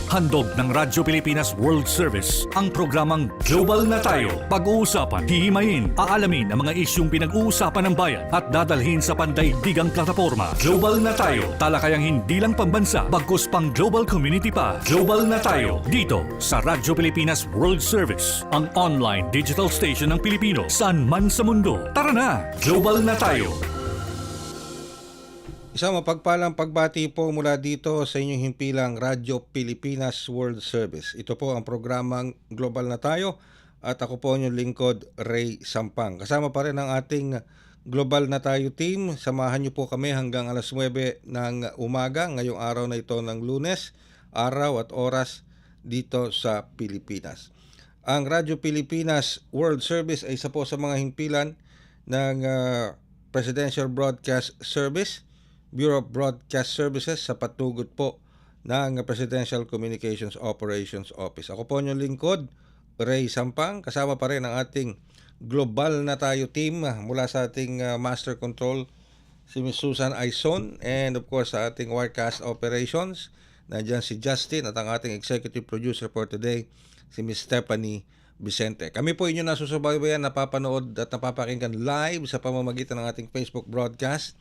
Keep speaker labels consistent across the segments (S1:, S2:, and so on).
S1: Handog ng Radyo Pilipinas World Service ang programang Global na Tayo. Pag-uusapan, hihimayin, aalamin ang mga isyung pinag-uusapan ng bayan at dadalhin sa pandaigdigang plataforma. Global na Tayo. Talakayang hindi lang pambansa, bagkus pang global community pa. Global na Tayo. Dito sa Radyo Pilipinas World Service, ang online digital station ng Pilipino saan man sa mundo. Tara na! Global na Tayo.
S2: Isang mapagpalang pagbati po mula dito sa inyong himpilang Radyo Pilipinas World Service. Ito po ang programang Global na Tayo at ako po inyong lingkod, Ray Sampang. Kasama pa rin ang ating Global na Tayo team. Samahan niyo po kami hanggang alas 9 ng umaga ngayong araw na ito ng Lunes, araw at oras dito sa Pilipinas. Ang Radyo Pilipinas World Service ay isa po sa mga himpilan ng Presidential Broadcast Service, Bureau of Broadcast Services sa patnugot po ng Presidential Communications Operations Office. Ako po inyong lingkod, Ray Sampang. Kasama pa rin ang ating Global na Tayo team mula sa ating Master Control, si Ms. Susan Aizon, and of course sa ating Wirecast Operations, nandiyan si Justin at ang ating Executive Producer for today, si Ms. Stephanie Vicente. Kami po inyo nasusubaybayan, napapanood at napapakinggan live sa pamamagitan ng ating Facebook broadcast.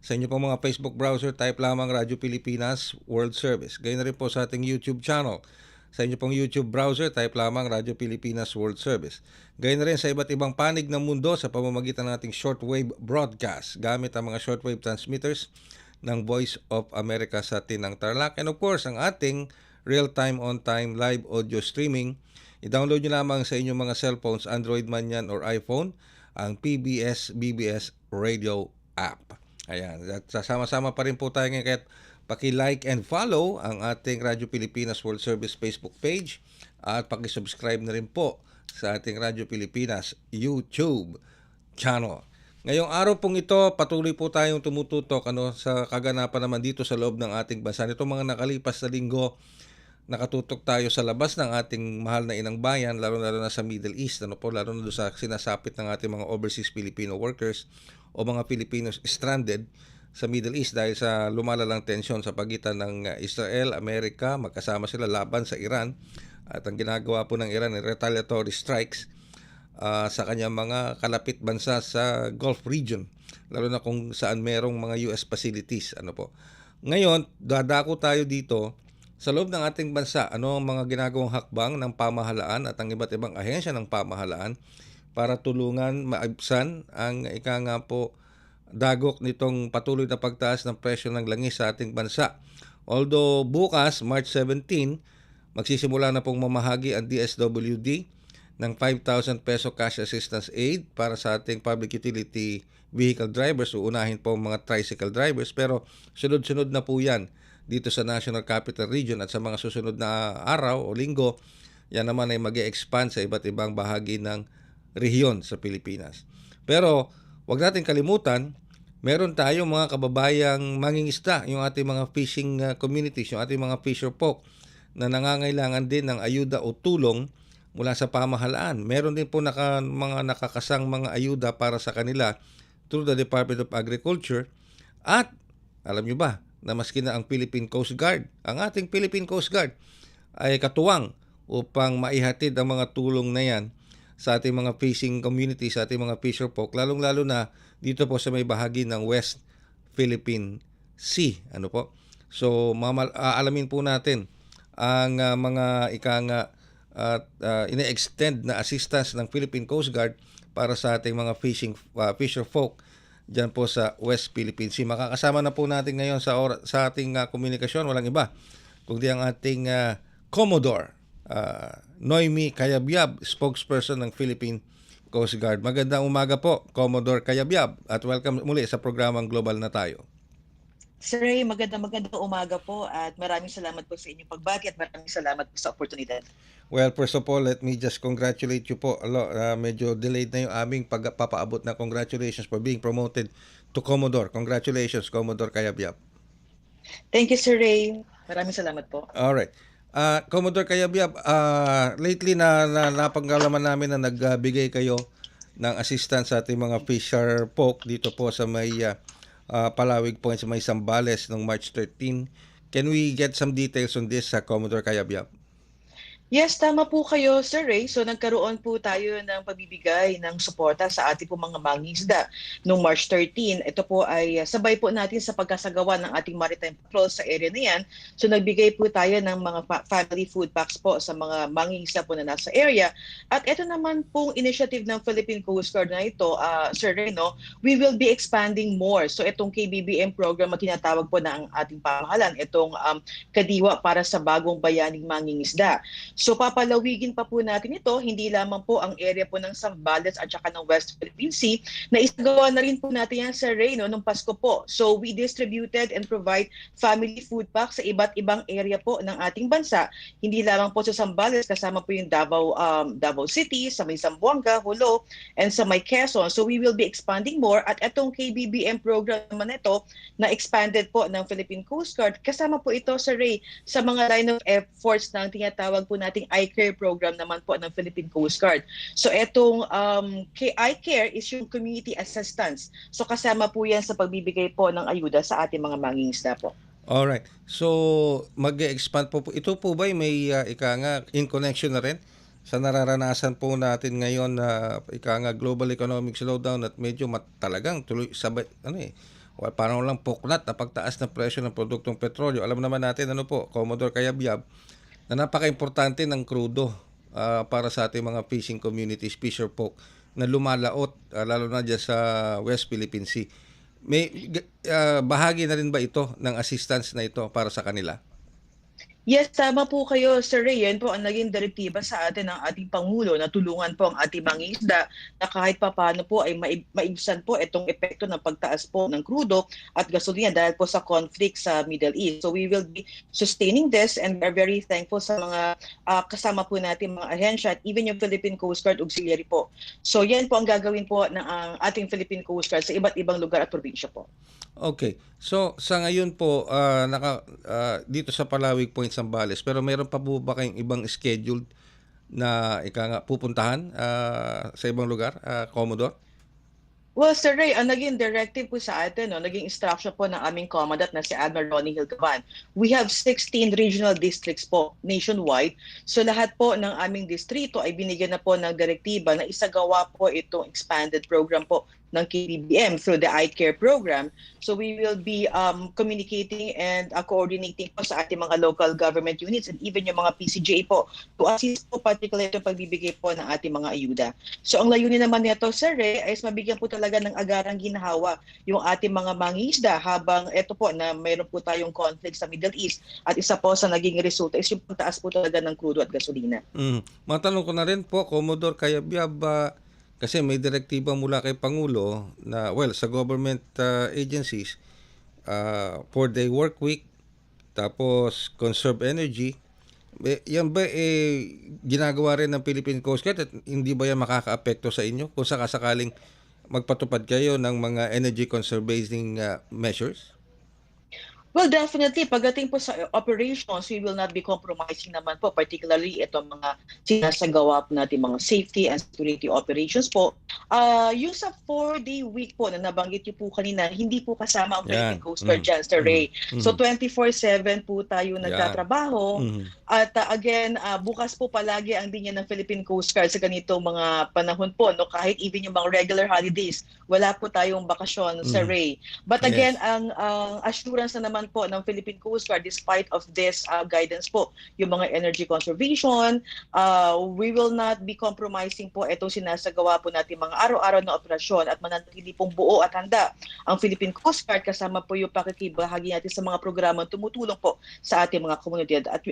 S2: Sa inyo pong mga Facebook browser, type lamang Radyo Pilipinas World Service. Gayun na rin po sa ating YouTube channel. Sa inyo pong YouTube browser, type lamang Radyo Pilipinas World Service. Gayun na rin sa iba't ibang panig ng mundo sa pamamagitan ng ating shortwave broadcast gamit ang mga shortwave transmitters ng Voice of America sa Tinang Tarlac. And of course, ang ating real-time, on-time, live audio streaming. I-download nyo lamang sa inyong mga cellphones, Android man yan or iPhone, ang PBS-BBS Radio app. Ayan, at sasama-sama pa rin po tayo ngayon, kahit paki-like and follow ang ating Radyo Pilipinas World Service Facebook page at paki-subscribe na rin po sa ating Radyo Pilipinas YouTube channel. Ngayong araw pong ito, patuloy po tayong tumututok sa kaganapan naman dito sa loob ng ating bansa. Itong mga nakalipas na linggo, nakatutok tayo sa labas ng ating mahal na inang bayan, lalo-lalo na sa Middle East, lalo na doon sa sinasapit ng ating mga overseas Filipino workers o mga Filipinos stranded sa Middle East dahil sa lumalalang tensyon sa pagitan ng Israel, Amerika, magkasama sila laban sa Iran, at ang ginagawa po ng Iran ay retaliatory strikes sa kanyang mga kalapit bansa sa Gulf region, lalo na kung saan merong mga US facilities. Ngayon, dadako tayo dito sa loob ng ating bansa, ano ang mga ginagawang hakbang ng pamahalaan at ang iba't ibang ahensya ng pamahalaan para tulungan maibsan ang dagok nitong patuloy na pagtaas ng presyo ng langis sa ating bansa. Although bukas, March 17, magsisimula na pong mamahagi ang DSWD ng 5,000 peso cash assistance aid para sa ating public utility vehicle drivers. Uunahin po mga tricycle drivers, pero sunod-sunod na po yan dito sa National Capital Region, at sa mga susunod na araw o linggo, yan naman ay mag-e-expand sa iba't ibang bahagi ng rehiyon sa Pilipinas. Pero wag natin kalimutan, meron tayong mga kababayang mangingisda, yung ating mga fishing communities, yung ating mga fisher folk na nangangailangan din ng ayuda o tulong mula sa pamahalaan. Meron din po mga nakakasang mga ayuda para sa kanila through the Department of Agriculture. At alam nyo ba na maski na ang Philippine Coast Guard, ang ating Philippine Coast Guard ay katuwang upang maihatid ang mga tulong na yan sa ating mga fishing community, sa ating mga fisher folk, lalong-lalo na dito po sa may bahagi ng West Philippine Sea. So, aalamin po natin ang mga ine-extend na assistance ng Philippine Coast Guard para sa ating mga fisher folk dyan po sa West Philippine Sea. Makakasama na po natin ngayon sa ating komunikasyon, walang iba kundi ang ating Commodore Noemi Cayabyab, spokesperson ng Philippine Coast Guard. Magandang umaga po, Commodore Cayabyab, at welcome muli sa programang Global na Tayo.
S3: Sir Ray, magandang umaga po at maraming salamat po sa inyong pagbati at maraming salamat po sa oportunidad.
S2: Well, first of all, let me just congratulate you po. Medyo delayed na yung aming pagpapaabot na congratulations for being promoted to Commodore. Congratulations, Commodore Cayabyab.
S3: Thank you, Sir Ray. Maraming salamat po.
S2: Alright. Commodore Cayabyab, lately napanggalaman namin na nagbigay kayo ng assistance sa ating mga fisher folk dito po sa may Palawig po, sa may Zambales noong March 13. Can we get some details on this, Commodore Cayabyab?
S3: Yes, tama po kayo, Sir Ray. So nagkaroon po tayo ng pagbibigay ng suporta sa ating po mga mangingisda noong March 13. Ito po ay sabay po natin sa pagkasagawa ng ating maritime patrol sa area na yan. So nagbigay po tayo ng mga family food packs po sa mga mangingisda po na nasa area. At ito naman pong initiative ng Philippine Coast Guard na ito, Sir Ray, no, we will be expanding more. So itong KBBM program na tinatawag po na ang ating pamahalaan, itong Kadiwa para sa bagong bayaning mangingisda. So papalawigin pa po natin ito, hindi lamang po ang area po ng Zambales at saka ng West Philippine Sea, na isagawa na rin po natin yan sa Reyno nung Pasko po. So we distributed and provide family food packs sa iba't ibang area po ng ating bansa. Hindi lamang po sa Zambales, kasama po yung Davao City, sa may Zamboanga, Jolo, and sa may Quezon. So we will be expanding more, at itong KBBM program naman ito na expanded po ng Philippine Coast Guard, kasama po ito sa Ray sa mga line of efforts ng tinatawag po nating iCare program naman po ng Philippine Coast Guard. So etong iCare is yung community assistance. So kasama po yan sa pagbibigay po ng ayuda sa ating mga mangingisda po.
S2: Alright. So, mag-expand po. Ito po ba may in connection na rin sa nararanasan po natin ngayon na global economic slowdown at medyo talagang tuloy sabay parang lang puknat na pagtaas ng presyo ng produktong petrolyo. Alam naman natin Commodore Cayabyab, na napaka-importante ng krudo para sa ating mga fishing communities, fisher folk na lumalaot lalo na dyan sa West Philippine Sea. May bahagi na rin ba ito ng assistance na ito para sa kanila?
S3: Yes, tama po kayo, Sir Ray. Yan po ang naging direktiba sa atin ng ating Pangulo na tulungan po ang ating mangingisda na kahit papaano po ay maibsan po itong epekto ng pagtaas po ng krudo at gasolina dahil po sa conflict sa Middle East. So we will be sustaining this, and we are very thankful sa mga kasama po natin mga ahensya at even yung Philippine Coast Guard Auxiliary po. So yan po ang gagawin po ng ating Philippine Coast Guard sa iba't ibang lugar at probinsya po.
S2: Okay. So, sa ngayon po, dito sa Palawig Point, Zambales, pero meron pa po ba kayong ibang scheduled na pupuntahan sa ibang lugar, Commodore?
S3: Well, Sir Ray, ang naging directive po sa atin, naging instruction po ng aming commandant na si Admiral Ronnie Hilgaban. We have 16 regional districts po nationwide. So lahat po ng aming distrito ay binigyan na po ng direktiba na isagawa po itong expanded program po ng KBBM through the iCare program. So we will be communicating and coordinating po sa ating mga local government units and even yung mga PCGA po to assist po particularly itong pagbibigay po ng ating mga ayuda. So ang layunin naman nito, Sir Ray, ay mabigyan po talaga ng agarang ginhawa yung ating mga mangingisda habang ito po na mayroon po tayong conflict sa Middle East, at isa po sa naging resulta is yung pagtaas po talaga ng crudo at gasolina.
S2: Matanong ko na rin po, Commodore Cayabyab, kasi may direktiba mula kay Pangulo na, sa government agencies, 4-day work week, tapos conserve energy. Yan ba ginagawa rin ng Philippine Coast Guard at hindi ba yan makaka-apekto sa inyo kung sakasakaling magpatupad kayo ng mga energy conserving measures?
S3: Well, definitely. Pagdating po sa operations, we will not be compromising naman po, particularly itong mga sinasagawa po natin mga safety and security operations po. Yung sa 4-day week po na nabanggit niyo po kanina, hindi po kasama ang Philippine Coast Guard dyan, Sir Ray. So 24/7 po tayo nagtatrabaho. At again, bukas po palagi ang linya ng Philippine Coast Guard sa ganitong mga panahon po. No? Kahit even yung mga regular holidays, wala po tayong bakasyon, Sir Ray. But again, ang assurance na naman po ng Philippine Coast Guard, despite of this guidance po, yung mga energy conservation, we will not be compromising po itong sinasagawa po natin mga araw-araw na operasyon at manatili pong buo at handa ang Philippine Coast Guard kasama po yung pakikibahagi natin sa mga programang tumutulong po sa ating mga komunidad at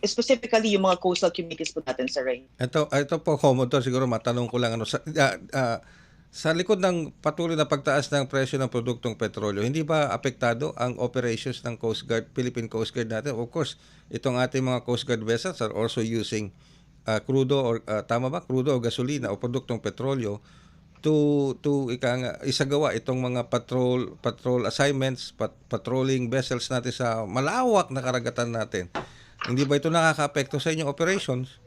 S3: specifically yung mga coastal communities po natin, Sir Ray.
S2: Ito po, Commodore, siguro matanong ko lang sa likod ng patuloy na pagtaas ng presyo ng produktong petrolyo, hindi ba apektado ang operations ng Coast Guard, Philippine Coast Guard natin? Of course, itong ating mga Coast Guard vessels are also using crudo or crudo o gasolina o produktong petrolyo to isagawa itong mga patrol assignments, patrolling vessels natin sa malawak na karagatan natin. Hindi ba ito nakaka-apekto sa inyong operations?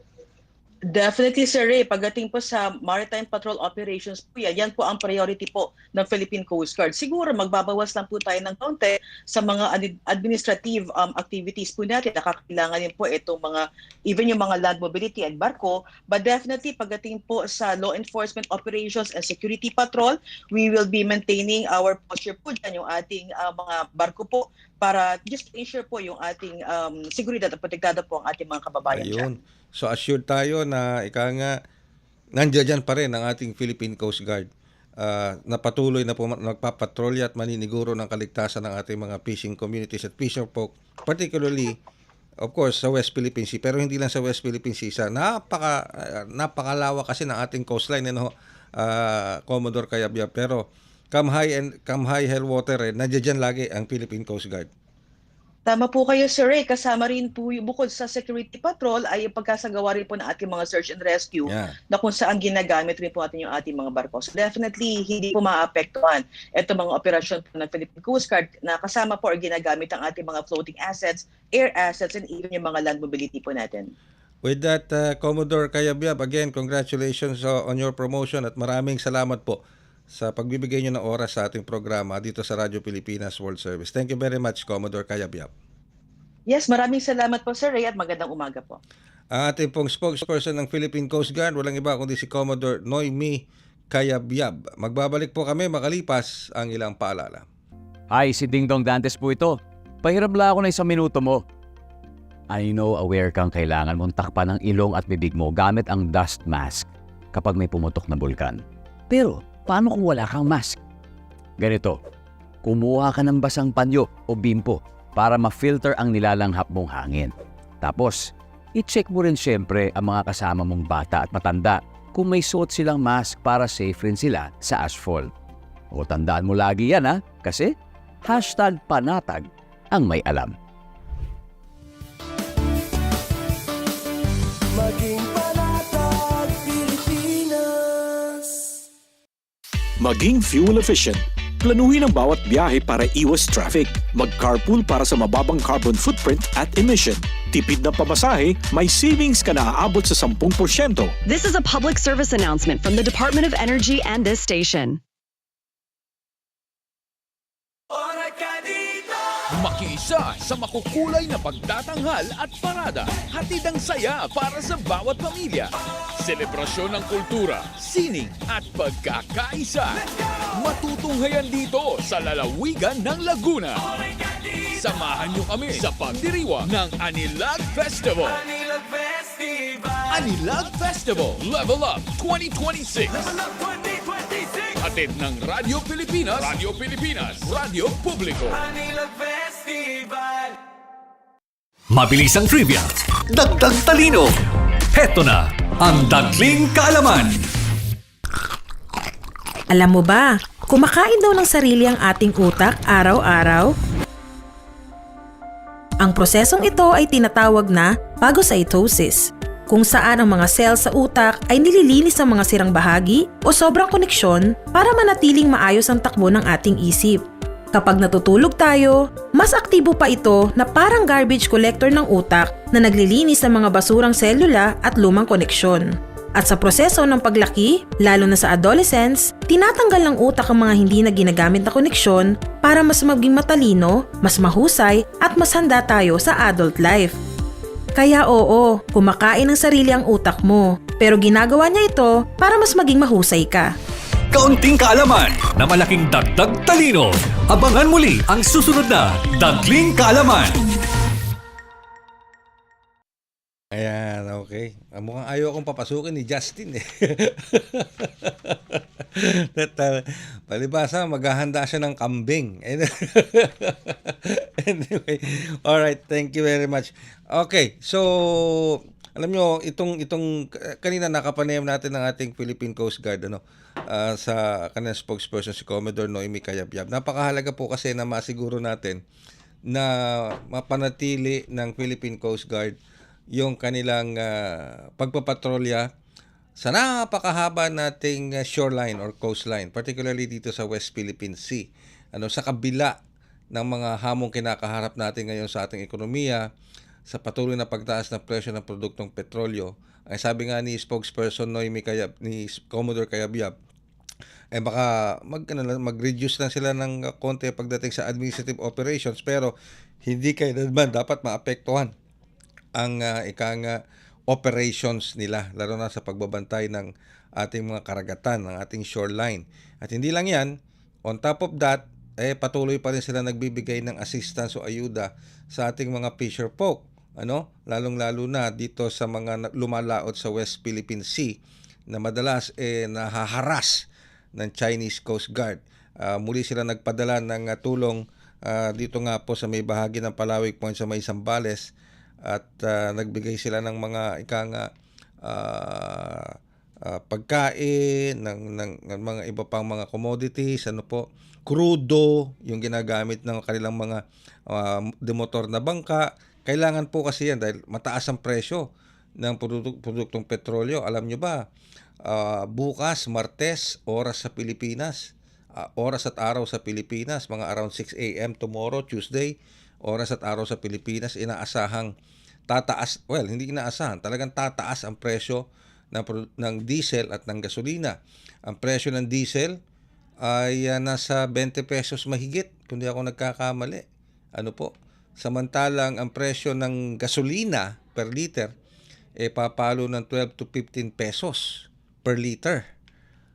S3: Definitely, Sir Ray. Pagdating po sa maritime patrol operations po yan po ang priority po ng Philippine Coast Guard. Siguro magbabawas lang po tayo ng kaunti sa mga administrative activities po natin. Nakakailangan din po itong mga, even yung mga land mobility and barko. But definitely, pagdating po sa law enforcement operations and security patrol, we will be maintaining our posture po dyan, yung ating mga barko po, para just ensure po yung ating seguridad at protektado po ang ating mga kababayan dyan.
S2: Ayun. So assured tayo na nandiyan dyan pa rin ang ating Philippine Coast Guard na patuloy na nagpapatrolya at maniniguro ng kaligtasan ng ating mga fishing communities at fisher folk, particularly of course sa West Philippine Sea, pero hindi lang sa West Philippine Sea, sa napakalawak kasi ng ating coastline, Commodore Cayabyab, pero come high hell water, nandiyan dyan lagi ang Philippine Coast Guard.
S3: Tama po kayo, Sir Ray. Kasama rin po bukod sa security patrol ay yung pagkasagawa rin po ng ating mga search and rescue na kung saan ginagamit rin po natin yung ating mga barko. So definitely, hindi po maapektuhan ito mga operasyon po ng Philippine Coast Guard na kasama po or ginagamit ang ating mga floating assets, air assets, and even yung mga land mobility po natin.
S2: With that, Commodore Cayabyab, again, congratulations on your promotion at maraming salamat po sa pagbibigay nyo ng oras sa ating programa dito sa Radyo Pilipinas World Service. Thank you very much, Commodore Cayabyab.
S3: Yes, maraming salamat po, Sir Ray, at magandang umaga po.
S2: Ang ating pong spokesperson ng Philippine Coast Guard, walang iba kundi si Commodore Noemi Cayabyab. Magbabalik po kami makalipas ang ilang paalala.
S4: Hi, si Ding Dong Dantes po ito. Pahiram lang ako ng 1 minuto mo. I know aware kang kailangan mong takpan ang ilong at bibig mo gamit ang dust mask kapag may pumutok na bulkan. Pero, paano kung wala kang mask? Ganito, kumuha ka ng basang panyo o bimpo para ma-filter ang nilalanghap mong hangin. Tapos, i-check mo rin syempre ang mga kasama mong bata at matanda kung may suot silang mask para safe rin sila sa ashfall. O tandaan mo lagi yan kasi #panatag ang may alam.
S5: Maging panatag Pilipinas.
S6: Maging fuel efficient. Planuhin ang bawat biyahe para iwas traffic. Mag-carpool para sa mababang carbon footprint at emission. Tipid na pamasahe, may savings ka na aabot sa 10%.
S7: This is a public service announcement from the Department of Energy and this station.
S8: Makiisa sa makukulay na pagtatanghal at parada. Hatid ang saya para sa bawat pamilya. Selebrasyon ng kultura, sining at pagkakaisa. Matutunghayan dito sa lalawigan ng Laguna. Samahan niyo kami sa pagdiriwang ng Anilag Festival. Anilag Festival Level Up 2026. Hatid ng Radyo Pilipinas, Radyo Publiko.
S1: Mabilis ang trivia, dagdag talino. Heto na ang Dagling Kaalaman.
S9: Alam mo ba, kumakain daw ng sarili ang ating utak araw-araw? Ang prosesong ito ay tinatawag na phagocytosis, kung saan ang mga cell sa utak ay nililinis ang mga sirang bahagi o sobrang koneksyon para manatiling maayos ang takbo ng ating isip. Kapag natutulog tayo, mas aktibo pa ito na parang garbage collector ng utak na naglilinis ng mga basurang selula at lumang koneksyon. At sa proseso ng paglaki, lalo na sa adolescence, tinatanggal ng utak ang mga hindi na ginagamit na koneksyon para mas maging matalino, mas mahusay at mas handa tayo sa adult life. Kaya oo, kumakain ng sarili ang utak mo, pero ginagawa niya ito para mas maging mahusay ka.
S1: Kaunting kaalaman na malaking dagdag talino. Abangan muli ang susunod na Dagling Kaalaman.
S2: Ayan, okay. Mukhang ayaw akong papasukin ni Justin palibasa, maghahanda siya ng kambing. Anyway, alright, thank you very much. Okay, so alam nyo, itong kanina nakapanayam natin ng ating Philippine Coast Guard sa kanilang spokesperson si Commodore Noemi Cayabyab. Napakahalaga po kasi na masiguro natin na mapanatili ng Philippine Coast Guard yung kanilang pagpapatrolya sa napakahaba nating shoreline or coastline, particularly dito sa West Philippine Sea. Sa kabila ng mga hamong kinakaharap natin ngayon sa ating ekonomiya, sa patuloy na pagtaas ng presyo ng produktong petrolyo, Ay sabi nga ni spokesperson Noemi Kayab, ni Commodore Kayabyab, baka mag-reduce lang sila ng konti pagdating sa administrative operations, pero hindi kailanman dapat maapektuhan ang operations nila, lalo na sa pagbabantay ng ating mga karagatan, ng ating shoreline. At hindi lang yan, on top of that, patuloy pa rin sila nagbibigay ng assistance o ayuda sa ating mga fisher folk, lalong-lalo na dito sa mga lumalaot sa West Philippine Sea na madalas nahaharas ng Chinese Coast Guard. Muli sila nagpadala ng tulong dito nga po sa may bahagi ng Palawig Point sa may Zambales, at nagbigay sila ng mga pagkain, ng mga iba pang mga commodities, krudo, yung ginagamit ng kanilang mga demotor na bangka. Kailangan po kasi yan dahil mataas ang presyo ng produktong petrolyo. Alam nyo ba, bukas, Martes, oras sa Pilipinas, oras at araw sa Pilipinas, mga around 6 a.m. tomorrow, Tuesday, oras at araw sa Pilipinas, inaasahang tataas, hindi inaasahan, talagang tataas ang presyo ng diesel at ng gasolina. Ang presyo ng diesel ay nasa 20 pesos mahigit, kung di ako nagkakamali. Samantalang ang presyo ng gasolina per liter papalo ng 12 to 15 pesos per liter.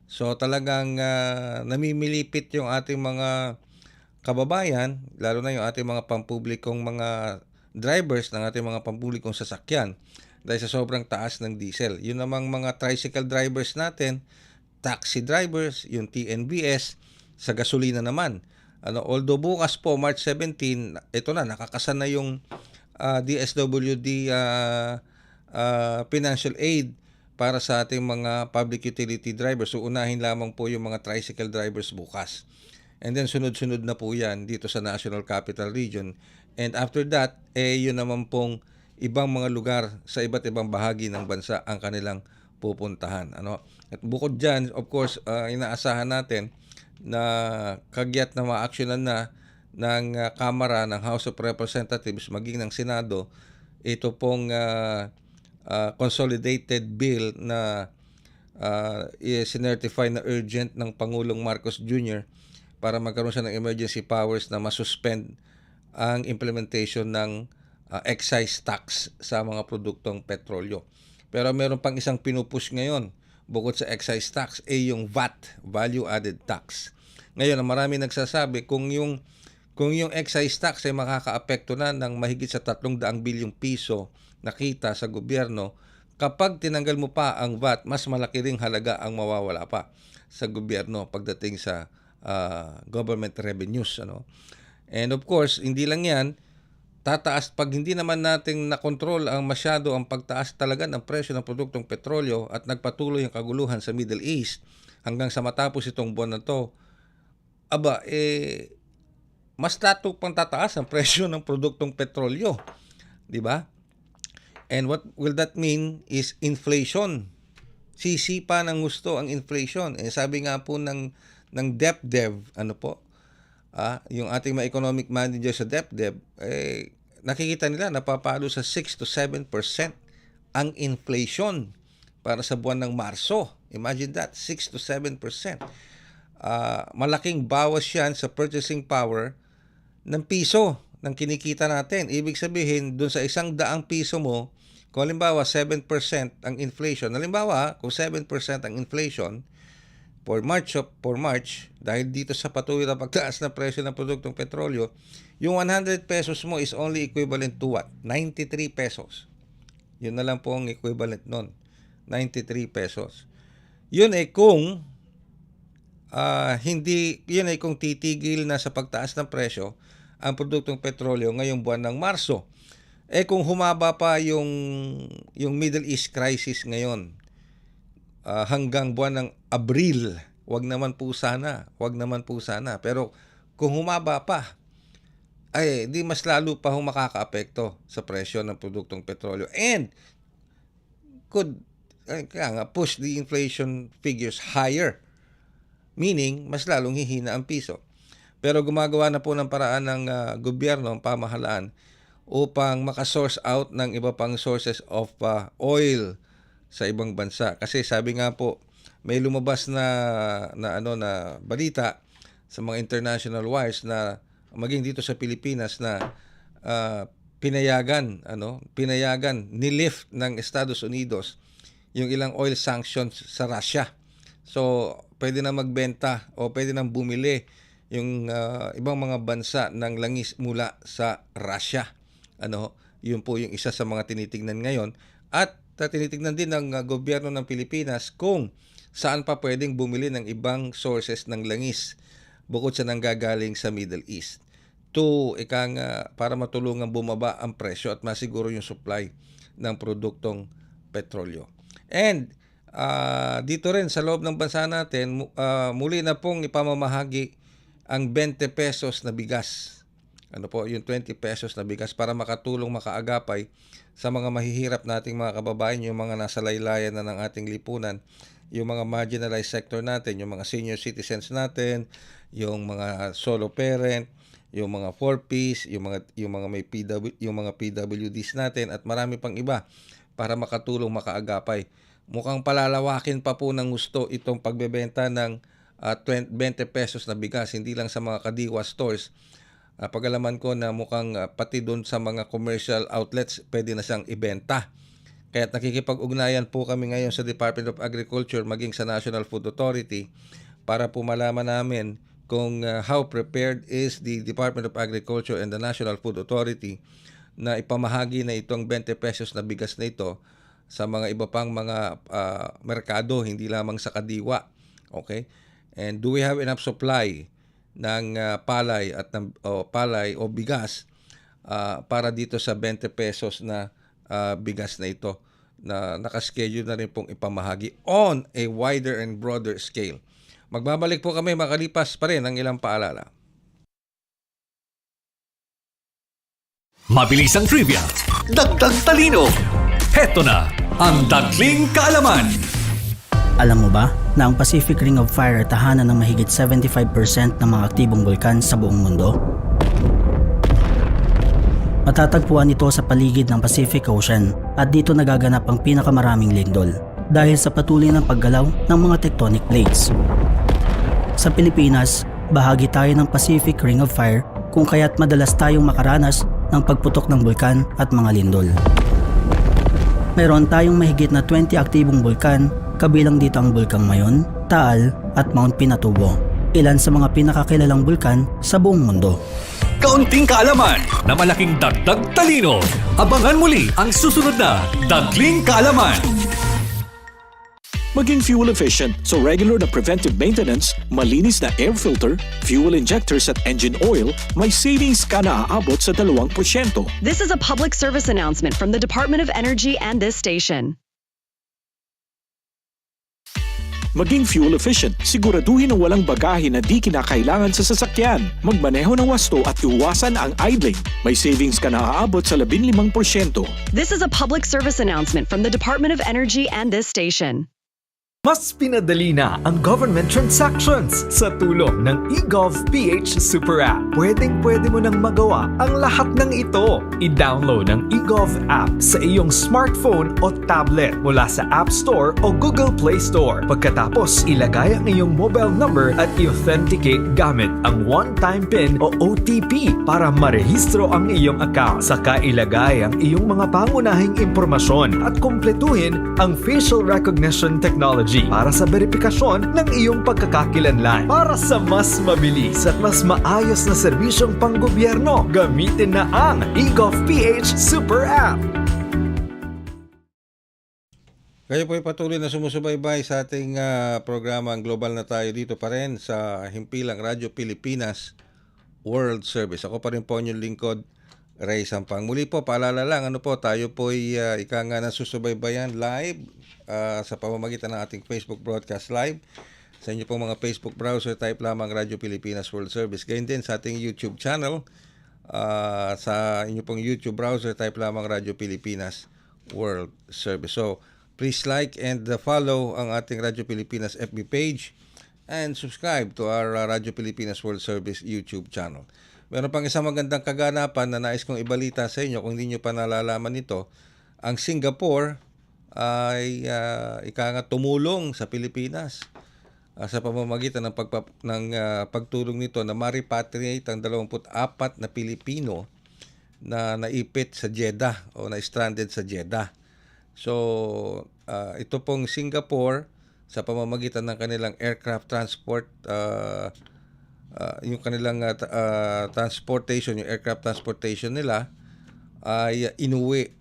S2: So talagang namimilipit yung ating mga kababayan, lalo na yung ating mga pampublikong mga drivers ng ating mga pampublikong sasakyan dahil sa sobrang taas ng diesel. Yun namang mga tricycle drivers natin, taxi drivers, yung TNBS, sa gasolina naman. Although bukas po, March 17, ito na, nakakasan na yung DSWD financial aid para sa ating mga public utility drivers. So unahin lamang po yung mga tricycle drivers bukas. And then sunod-sunod na po yan dito sa National Capital Region. And after that, yun naman pong ibang mga lugar sa iba't ibang bahagi ng bansa ang kanilang pupuntahan. At bukod dyan, of course, inaasahan natin na kagyat na ma-actionan na ng Kamara, ng House of Representatives, maging ng Senado, ito pong consolidated bill na sinertify na urgent ng Pangulong Marcos Jr. para magkaroon siya ng emergency powers na masuspend ang implementation ng excise tax sa mga produktong petrolyo. Pero meron pang isang pinupush ngayon bukod sa excise tax, yung VAT, Value Added Tax. Ngayon, marami nagsasabi kung yung excise tax ay makakaapekto na ng mahigit sa 300 bilyong piso na kita sa gobyerno, kapag tinanggal mo pa ang VAT, mas malaki ring halaga ang mawawala pa sa gobyerno pagdating sa government revenues. And of course, hindi lang yan, tataas pag hindi naman natin nakontrol ang masyado ang pagtaas talaga ng presyo ng produktong petrolyo at nagpatuloy ang kaguluhan sa Middle East hanggang sa matapos itong buwan na to, mas pang tataas ang presyo ng produktong petrolyo, di ba? And what will that mean is inflation. Sisipa ng gusto ang inflation. Sabi nga po ng DepDev, yung ating mga economic manager sa DepDev, nakikita nila napapalo sa 6 to 7% ang inflation para sa buwan ng Marso. Imagine that, 6 to 7%. Malaking bawas yan sa purchasing power ng piso ng kinikita natin. Ibig sabihin, dun sa 100 piso mo, kung halimbawa 7% ang inflation, halimbawa kung 7% ang inflation, for March, dahil dito sa patuloy na pagtaas ng presyo ng produktong petrolyo, yung 100 pesos mo is only equivalent to what? 93 pesos. Yun na lang po ang equivalent nun. 93 pesos. Yun ay kung kung titigil na sa pagtaas ng presyo ang produktong petrolyo ngayong buwan ng Marso. Kung humaba pa yung Middle East crisis ngayon, hanggang buwan ng Abril, wag naman po sana. Pero kung humaba pa, di mas lalo pa makakaapekto sa presyo ng produktong petrolyo and could push the inflation figures higher, meaning mas lalong hihina ang piso. Pero gumagawa na po ng paraan ng gobyerno, ang pamahalaan, upang makasource out ng iba pang sources of oil sa ibang bansa. Kasi sabi nga po, may lumabas na balita sa mga international wires na maging dito sa Pilipinas na pinayagan nilift ng Estados Unidos yung ilang oil sanctions sa Russia. So, pwede na magbenta o pwede nang bumili yung ibang mga bansa ng langis mula sa Russia. Yun po yung isa sa mga tinitingnan ngayon. At tinitingnan din ng gobyerno ng Pilipinas kung saan pa pwedeng bumili ng ibang sources ng langis bukod sa nanggagaling sa Middle East. Para matulungan bumaba ang presyo at masiguro yung supply ng produktong petrolyo. And dito rin sa loob ng bansa natin, muli na pong ipamamahagi ang 20 pesos na bigas. Yung 20 pesos na bigas para makatulong, makaagapay sa mga mahihirap nating mga kababayan, yung mga nasa laylayan na ng ating lipunan, yung mga marginalized sector natin, yung mga senior citizens natin, yung mga solo parent, yung mga 4Ps, yung mga may yung mga PWDs natin at marami pang iba para makatulong, makaagapay. Mukhang palalawakin pa po ng gusto itong pagbebenta ng 20 pesos na bigas, hindi lang sa mga kadiwa stores. Pag-alaman ko na mukhang pati doon sa mga commercial outlets pwede na siyang ibenta. Kaya nakikipag-ugnayan po kami ngayon sa Department of Agriculture maging sa National Food Authority para po malaman namin kung how prepared is the Department of Agriculture and the National Food Authority na ipamahagi na itong 20 pesos na bigas na ito sa mga iba pang mga merkado, hindi lamang sa kadiwa. Okay? And do we have enough supply ng palay o bigas para dito sa 20 pesos na bigas na ito na nakaschedule na rin pong ipamahagi on a wider and broader scale. Magbabalik po kami makalipas pa rin ang ilang paalala.
S1: Mabilis ang trivia, dagdag talino. Heto na ang Dagling Kaalaman.
S10: Alam mo ba na ang Pacific Ring of Fire ay tahanan ng mahigit 75% ng mga aktibong bulkan sa buong mundo? Matatagpuan ito sa paligid ng Pacific Ocean at dito nagaganap ang pinakamaraming lindol dahil sa patuloy ng paggalaw ng mga tectonic plates. Sa Pilipinas, bahagi tayo ng Pacific Ring of Fire kung kaya't madalas tayong makaranas ng pagputok ng bulkan at mga lindol. Meron tayong mahigit na 20 aktibong bulkan, kabilang dito ang Bulkang Mayon, Taal at Mount Pinatubo, ilan sa mga pinakakilalang bulkan sa buong mundo.
S1: Kaunting kaalaman na malaking dagdag talino. Abangan muli ang susunod na Dagling Kaalaman.
S6: Maging fuel efficient so regular na preventive maintenance, malinis na air filter, fuel injectors at engine oil, may savings ka na aabot sa 2%.
S7: This is a public service announcement from the Department of Energy and this station.
S6: Maging fuel efficient, siguraduhin na walang bagahe na di kinakailangan sa sasakyan. Magmaneho ng wasto at iwasan ang idling. May savings ka na aabot sa 15%.
S7: This is a public service announcement from the Department of Energy and this station.
S11: Mas pinadali na ang government transactions sa tulong ng eGov.ph Super App. Pwedeng-pwede mo nang magawa ang lahat ng ito. I-download ang eGov app sa iyong smartphone o tablet mula sa App Store o Google Play Store. Pagkatapos, ilagay ang iyong mobile number at i-authenticate gamit ang one-time PIN o OTP para marehistro ang iyong account. Saka ilagay ang iyong mga pangunahing impormasyon at kumpletuhin ang facial recognition technology para sa verifikasyon ng iyong pagkakakilanlan. Para sa mas mabilis at mas maayos na serbisyong panggobyerno, gamitin na ang eGov.ph Super App.
S2: Kayo po ay patuloy na sumusubaybay sa ating programang Global na Tayo dito pa rin sa himpilang Radyo Pilipinas World Service. Ako pa rin po inyong lingkod, Ray Sampang. Muli po, paalala lang, tayo po ay ika nga nasusubaybayan live sa pamamagitan ng ating Facebook broadcast live. Sa inyo pong mga Facebook browser, type lamang Radyo Pilipinas World Service. Gayun din sa ating YouTube channel. Sa inyo pong YouTube browser, type lamang Radyo Pilipinas World Service. So, please like and follow ang ating Radyo Pilipinas FB page and subscribe to our Radyo Pilipinas World Service YouTube channel. Meron pang isang magandang kaganapan na nais kong ibalita sa inyo kung hindi nyo pa nalalaman ito. Ang Singapore ay tumulong sa Pilipinas sa pamamagitan ng pagtulong nito na ma-repatriate ang 24 na Pilipino na naipit sa Jeddah o na stranded sa Jeddah. So, ito pong Singapore sa pamamagitan ng kanilang aircraft transport, yung kanilang transportation, yung aircraft transportation nila ay inuwi,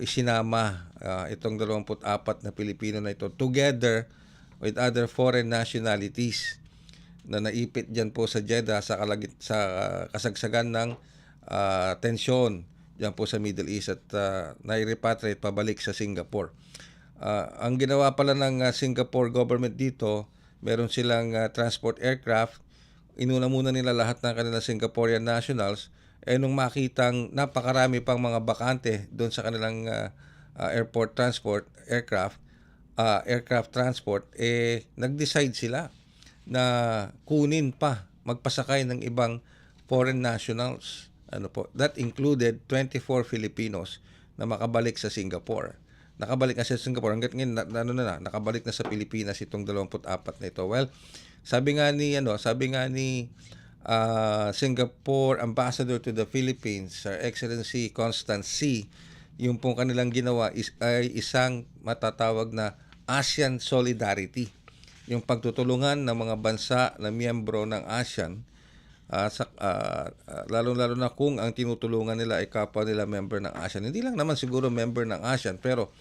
S2: isinama itong 24 na Pilipino na ito together with other foreign nationalities na naipit dyan po sa Jeddah sa kasagsagan ng tensyon dyan po sa Middle East at nai-repatriate pabalik sa Singapore. Ang ginawa pala ng Singapore government dito, meron silang transport aircraft. Inuna muna nila lahat ng kanilang Singaporean nationals. Nung makitang napakarami pang mga bakante doon sa kanilang aircraft transport, nag-decide sila na kunin pa, magpasakay ng ibang foreign nationals. That included 24 Filipinos na makabalik sa Singapore. Nakabalik na sa Singapore. Hanggat ngayon, nakabalik na sa Pilipinas itong 24 na ito. Well, sabi nga ni Singapore Ambassador to the Philippines, Sir Excellency Constance C, yung pong kanilang ginawa ay isang matatawag na ASEAN Solidarity. Yung pagtutulungan ng mga bansa na miyembro ng ASEAN, lalo-lalo na kung ang tinutulungan nila ay kapwa nila member ng ASEAN. Hindi lang naman siguro member ng ASEAN, pero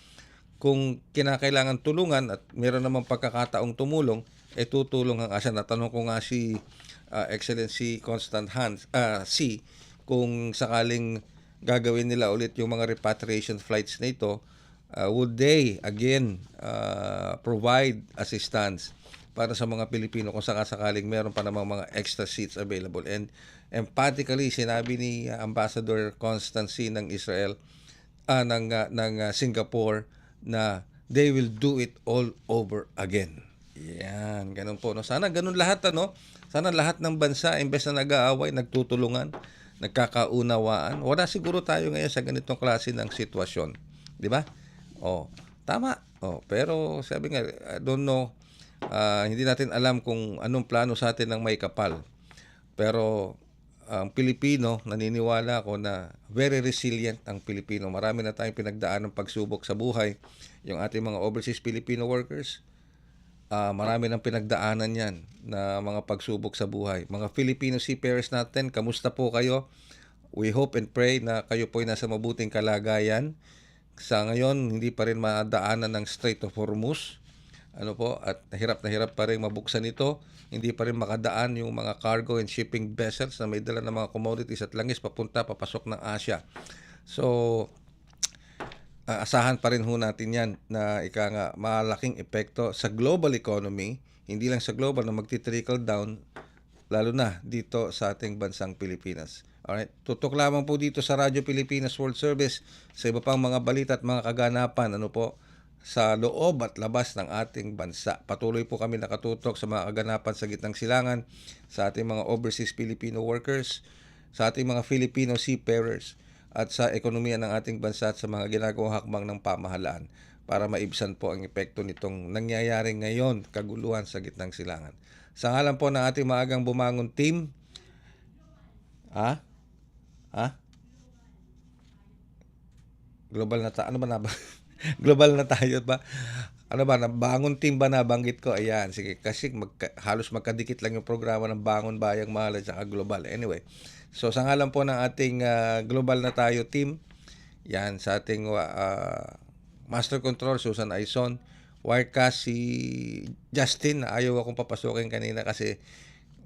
S2: kung kinakailangan tulungan at meron namang pagkakataong tumulong, tutulong ang ASEAN. Natanong ko nga si Excellency Constance C kung sakaling gagawin nila ulit yung mga repatriation flights na ito, would they again provide assistance para sa mga Pilipino kung sakasakaling meron pa namang mga extra seats available. And emphatically sinabi ni Ambassador Constance C ng Israel, ng Singapore, na they will do it all over again. Yan, ganun po. Sana ganun lahat, Sana lahat ng bansa, imbes na nag-aaway, nagtutulungan, nagkakaunawaan. Wala siguro tayo ngayon sa ganitong klase ng sitwasyon. Di ba? Tama. Pero sabi nga, I don't know, hindi natin alam kung anong plano sa atin ng may kapal. Pero ang Pilipino, naniniwala ako na very resilient ang Pilipino. Marami na tayong pinagdaan ng pagsubok sa buhay. Yung ating mga overseas Filipino workers, marami nang pinagdaanan yan na mga pagsubok sa buhay. Mga Filipino seafarers natin, kamusta po kayo? We hope and pray na kayo po ay nasa mabuting kalagayan. Sa ngayon, hindi pa rin madaanan ng Strait of Hormuz. At na hirap pa rin mabuksan ito. Hindi pa rin makadaan yung mga cargo and shipping vessels na may dala ng mga commodities at langis papasok ng Asia. So, asahan pa rin ho natin yan na malaking epekto sa global economy, hindi lang sa global na magti-trickle down, lalo na dito sa ating bansang Pilipinas. Alright, tutok lamang po dito sa Radyo Pilipinas World Service sa iba pang mga balita at mga kaganapan sa loob at labas ng ating bansa. Patuloy po kami nakatutok sa mga kaganapan sa gitnang silangan, sa ating mga overseas Filipino workers, sa ating mga Filipino seafarers, at sa ekonomiya ng ating bansa at sa mga ginagawang hakbang ng pamahalaan para maibsan po ang epekto nitong nangyayari ngayon, kaguluhan sa gitnang silangan. Sa ngalan po ng ating maagang bumangon team, global na global na tayo ba? Bangon team ba nabanggit ko? Ayan, sige, kasi halos magkadikit lang yung programa ng Bangon Bayang Mahal at saka Global. Anyway, so sa ngalan po ng ating Global na tayo team, yan, sa ating Master Control, Susan Aison, Wirecast, si Justin, ayaw akong papasukin kanina kasi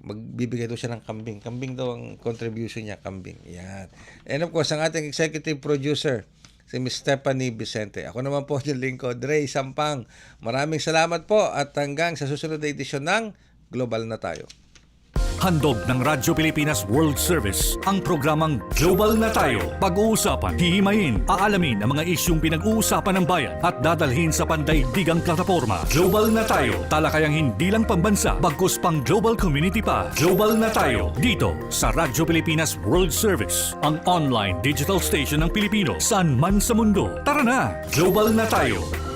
S2: magbibigay daw siya ng kambing. Kambing daw ang contribution niya, kambing. Yan. And of course, ang ating executive producer, si Ms. Stephanie Vicente. Ako naman po yung lingkod, Ray Sampang. Maraming salamat po at hanggang sa susunod na edisyon ng Global na Tayo.
S1: Handog ng Radyo Pilipinas World Service ang programang Global na Tayo. Pag-uusapan, hihimayin, aalamin ang mga isyung pinag-uusapan ng bayan at dadalhin sa pandaigdigang plataforma. Global na Tayo, talakayang hindi lang pambansa, bagkus pang global community pa. Global na Tayo, dito sa Radyo Pilipinas World Service, ang online digital station ng Pilipino saan man sa mundo. Tara na, Global na Tayo.